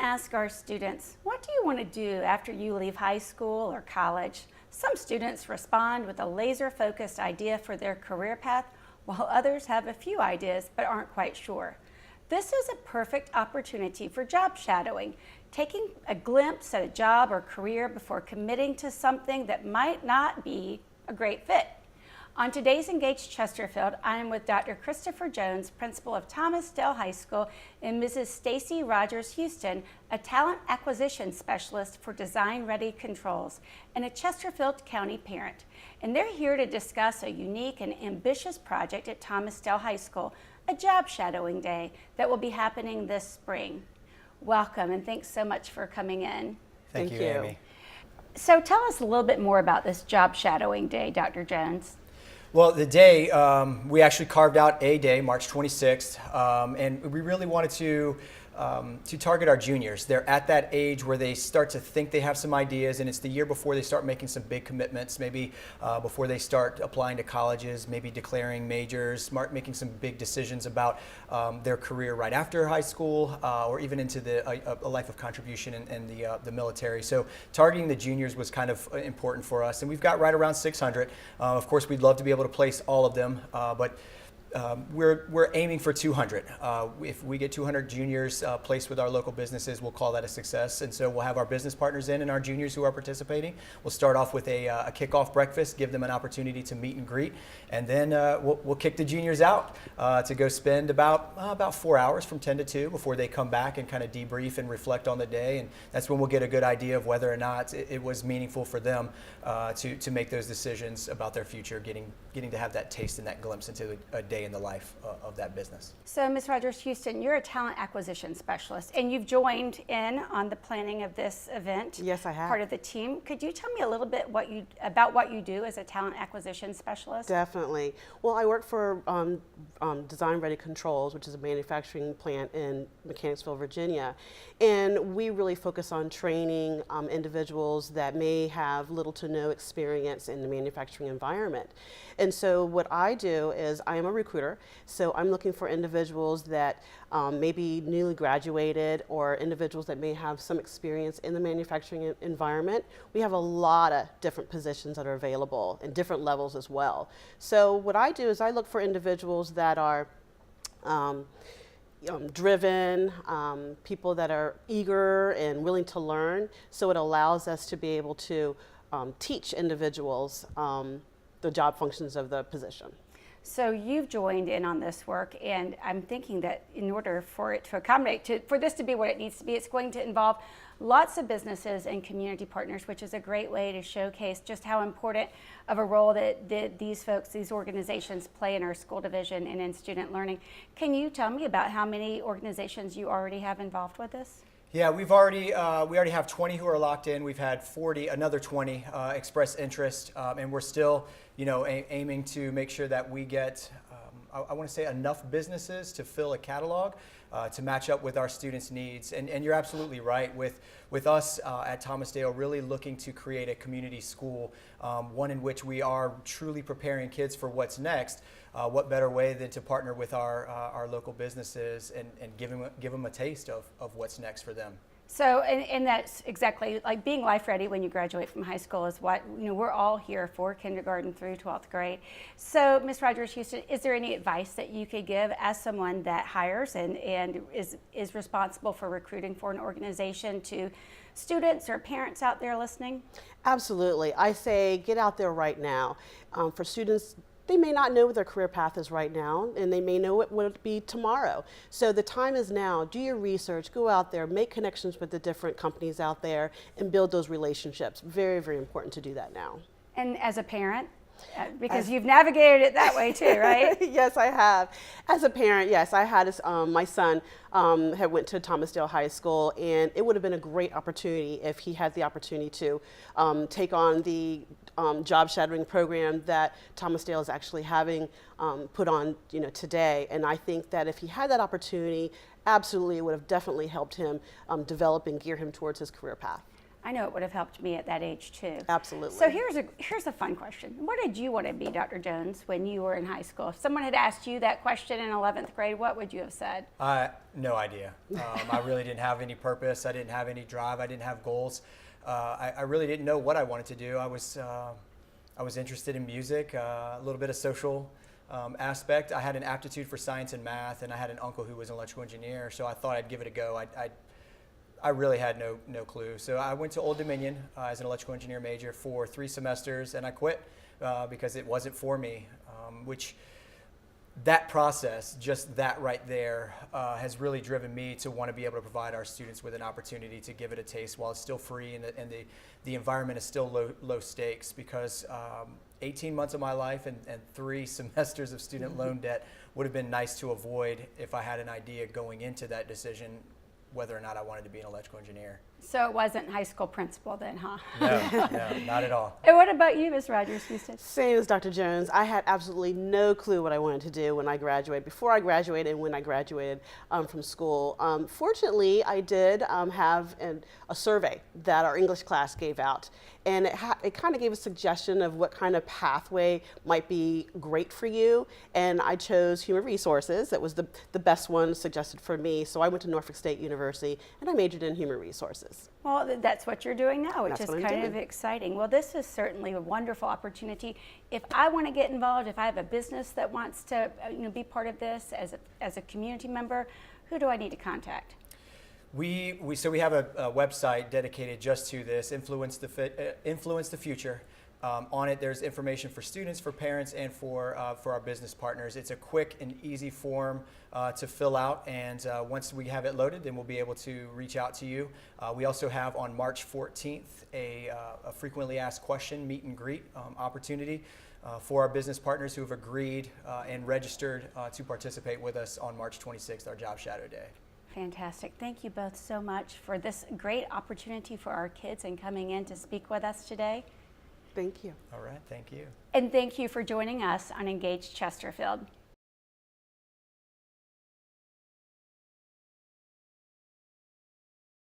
ask our students, what do you want to do after you leave high school or college? Some students respond with a laser-focused idea for their career path, while others have a few ideas but aren't quite sure. This is a perfect opportunity for job shadowing, taking a glimpse at a job or career before committing to something that might not be a great fit. On today's Engage Chesterfield, I am with Dr. Christopher Jones, principal of Thomas Dale High School, and Mrs. Staci-Rogers-Houston, a talent acquisition specialist for design-ready controls and a Chesterfield County parent. And they're here to discuss a unique and ambitious project at Thomas Dale High School, a job shadowing day that will be happening this spring. Welcome, and thanks so much for coming in. Thank you, Amy. So tell us a little bit more about this job shadowing day, Dr. Jones. Well, the day, we actually carved out a day, March 26th, and we really wanted to target our juniors. They're at that age where they start to think they have some ideas, and it's the year before they start making some big commitments, maybe before they start applying to colleges, maybe declaring majors, making some big decisions about their career right after high school, or even into a life of contribution in the military. So targeting the juniors was kind of important for us, and we've got right around 600. Of course, we'd love to be able to place all of them, but we're aiming for 200. If we get 200 juniors placed with our local businesses, we'll call that a success. And so we'll have our business partners in and our juniors who are participating. We'll start off with a kickoff breakfast, give them an opportunity to meet and greet, and then we'll kick the juniors out to go spend about 4 hours from 10 to 2 before they come back and kind of debrief and reflect on the day. And that's when we'll get a good idea of whether or not it was meaningful for them to make those decisions about their future, getting to have that taste and that glimpse into a day in the life of that business. So, Ms. Rogers-Houston, you're a talent acquisition specialist, and you've joined in on the planning of this event. Yes, I have. Part of the team. Could you tell me a little bit about what you do as a talent acquisition specialist? Definitely. Well, I work for Design Ready Controls, which is a manufacturing plant in Mechanicsville, Virginia, and we really focus on training individuals that may have little to no experience in the manufacturing environment. And so what I do is I am a recruiter, so I'm looking for individuals that may be newly graduated or individuals that may have some experience in the manufacturing environment. We have a lot of different positions that are available and different levels as well. So what I do is I look for individuals that are driven, people that are eager and willing to learn, so it allows us to be able to teach individuals the job functions of the position. So you've joined in on this work, and I'm thinking that in order for it to accommodate, for this to be what it needs to be, it's going to involve lots of businesses and community partners, which is a great way to showcase just how important of a role that these folks, these organizations play in our school division and in student learning. Can you tell me about how many organizations you already have involved with this? Yeah, we already have 20 who are locked in. We've had another 20 express interest, and we're still, aiming to make sure that we get, I want to say, enough businesses to fill a catalog to match up with our students' needs. And you're absolutely right. With us at Thomas Dale, really looking to create a community school, one in which we are truly preparing kids for what's next. What better way than to partner with our local businesses and give them a taste of what's next for them. So, and that's exactly like being life ready when you graduate from high school is what we're all here for, kindergarten through 12th grade. So, Ms. Rogers-Houston, is there any advice that you could give as someone that hires and is responsible for recruiting for an organization to students or parents out there listening? Absolutely. I say get out there right now. For students, they may not know what their career path is right now, and they may know what will be tomorrow. So the time is now. Do your research, go out there, make connections with the different companies out there, and build those relationships. Very, very important to do that now. And as a parent, because you've navigated it that way too, right? Yes, I have. As a parent, yes, I had my son had went to Thomas Dale High School, and it would have been a great opportunity if he had the opportunity to take on the job shadowing program that Thomas Dale is actually having put on, today. And I think that if he had that opportunity, absolutely, it would have definitely helped him develop and gear him towards his career path. I know it would have helped me at that age too. Absolutely. So here's a fun question. What did you want to be, Dr. Jones, when you were in high school? If someone had asked you that question in 11th grade, what would you have said? No idea. I really didn't have any purpose. I didn't have any drive. I didn't have goals. I really didn't know what I wanted to do. I was interested in music, a little bit of social aspect. I had an aptitude for science and math, and I had an uncle who was an electrical engineer, so I thought I'd give it a go. I really had no clue. So I went to Old Dominion as an electrical engineer major for 3 semesters, and I quit because it wasn't for me, which that process, just that right there, has really driven me to want to be able to provide our students with an opportunity to give it a taste while it's still free and the environment is still low stakes, because 18 months of my life and 3 semesters of student loan debt would have been nice to avoid if I had an idea going into that decision whether or not I wanted to be an electrical engineer. So it wasn't high school principal then, huh? No, not at all. And what about you, Ms. Rogers-Houston? Same as Dr. Jones. I had absolutely no clue what I wanted to do when I graduated, before I graduated and when I graduated from school. Fortunately, I did have a survey that our English class gave out, and it kind of gave a suggestion of what kind of pathway might be great for you, and I chose human resources. That was the best one suggested for me, so I went to Norfolk State University and I majored in human resources. Well, that's what you're doing now, which That's is what I'm kind of doing. exciting. Well, this is certainly a wonderful opportunity. If I want to get involved, if I have a business that wants to be part of this as a community member, who do I need to contact? We have a website dedicated just to this, Influence the Future. On it, there's information for students, for parents, and for our business partners. It's a quick and easy form to fill out, and once we have it loaded, then we'll be able to reach out to you. We also have on March 14th a frequently asked question meet and greet opportunity for our business partners who have agreed and registered to participate with us on March 26th, our Job Shadow Day. Fantastic. Thank you both so much for this great opportunity for our kids and coming in to speak with us today. Thank you. All right, thank you. And thank you for joining us on Engage Chesterfield.